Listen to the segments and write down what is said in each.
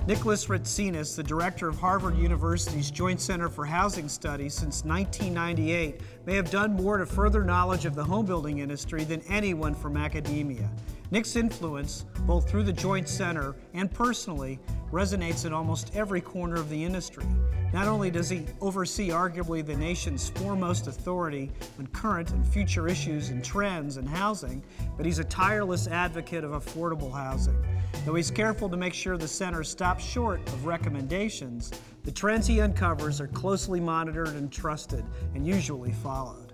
Nicholas Ritsinas, the director of Harvard University's Joint Center for Housing Studies since 1998, may have done more to further knowledge of the home building industry than anyone from academia. Nick's influence, both through the Joint Center and personally, resonates in almost every corner of the industry. Not only does he oversee arguably the nation's foremost authority on current and future issues and trends in housing, but he's a tireless advocate of affordable housing. Though he's careful to make sure the center stops short of recommendations, the trends he uncovers are closely monitored and trusted, and usually followed.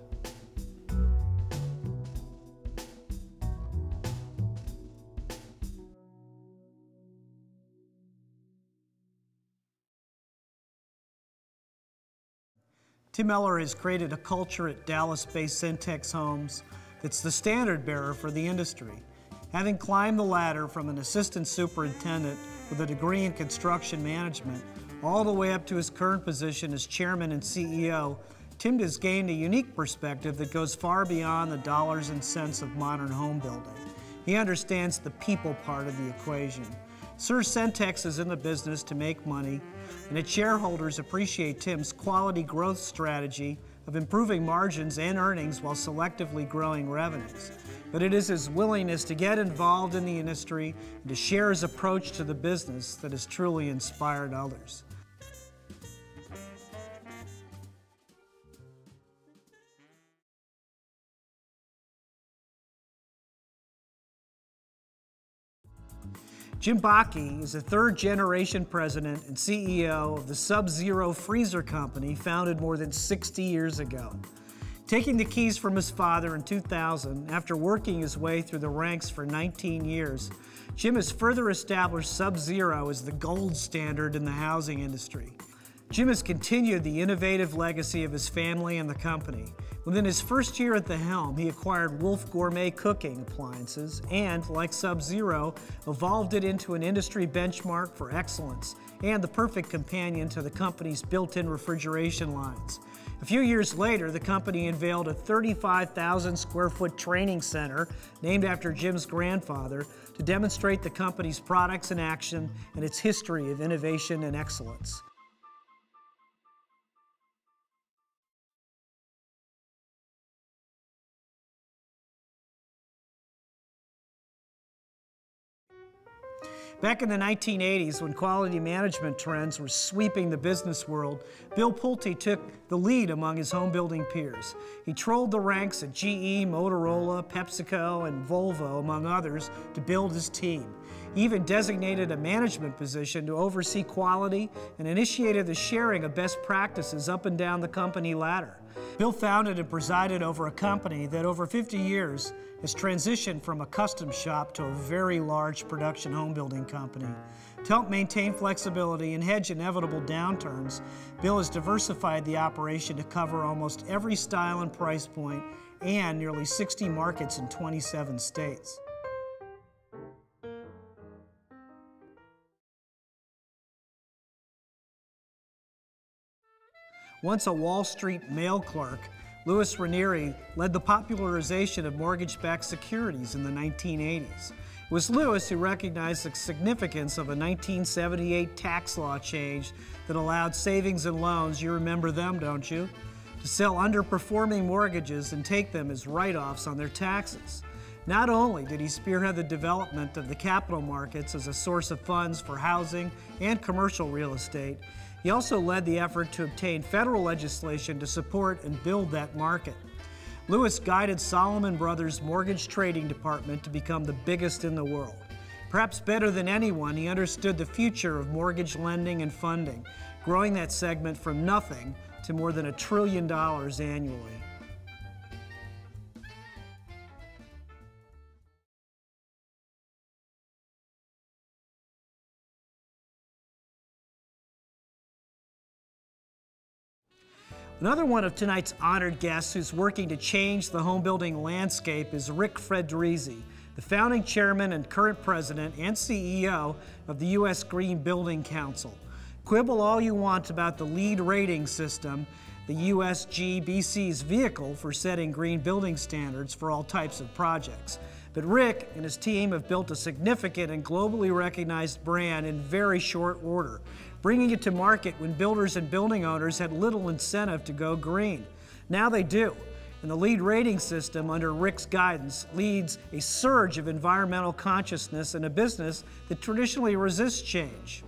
Tim Eller has created a culture at Dallas-based Centex Homes that's the standard bearer for the industry. Having climbed the ladder from an assistant superintendent with a degree in construction management all the way up to his current position as chairman and CEO, Tim has gained a unique perspective that goes far beyond the dollars and cents of modern home building. He understands the people part of the equation. Sir Centex is in the business to make money, and its shareholders appreciate Tim's quality growth strategy of improving margins and earnings while selectively growing revenues. But it is his willingness to get involved in the industry and to share his approach to the business that has truly inspired others. Jim Bakke is a third-generation president and CEO of the Sub-Zero Freezer Company, founded more than 60 years ago. Taking the keys from his father in 2000, after working his way through the ranks for 19 years, Jim has further established Sub-Zero as the gold standard in the housing industry. Jim has continued the innovative legacy of his family and the company. Within his first year at the helm, he acquired Wolf Gourmet cooking appliances and, like Sub-Zero, evolved it into an industry benchmark for excellence and the perfect companion to the company's built-in refrigeration lines. A few years later, the company unveiled a 35,000 square foot training center named after Jim's grandfather to demonstrate the company's products in action and its history of innovation and excellence. Back in the 1980s, when quality management trends were sweeping the business world, Bill Pulte took the lead among his home building peers. He trolled the ranks at GE, Motorola, PepsiCo, and Volvo, among others, to build his team. He even designated a management position to oversee quality and initiated the sharing of best practices up and down the company ladder. Bill founded and presided over a company that over 50 years has transitioned from a custom shop to a very large production home building company. To help maintain flexibility and hedge inevitable downturns, Bill has diversified the operation to cover almost every style and price point and nearly 60 markets in 27 states. Once a Wall Street mail clerk, Louis Ranieri led the popularization of mortgage-backed securities in the 1980s. It was Louis who recognized the significance of a 1978 tax law change that allowed savings and loans, you remember them, don't you, to sell underperforming mortgages and take them as write-offs on their taxes. Not only did he spearhead the development of the capital markets as a source of funds for housing and commercial real estate, he also led the effort to obtain federal legislation to support and build that market. Louis guided Salomon Brothers' mortgage trading department to become the biggest in the world. Perhaps better than anyone, he understood the future of mortgage lending and funding, growing that segment from nothing to more than $1 trillion annually. Another one of tonight's honored guests who's working to change the home building landscape is Rick Fedrizzi, the founding chairman and current president and CEO of the U.S. Green Building Council. Quibble all you want about the LEED rating system, the USGBC's vehicle for setting green building standards for all types of projects. But Rick and his team have built a significant and globally recognized brand in very short order, bringing it to market when builders and building owners had little incentive to go green. Now they do, and the LEED rating system under Rick's guidance leads a surge of environmental consciousness in a business that traditionally resists change.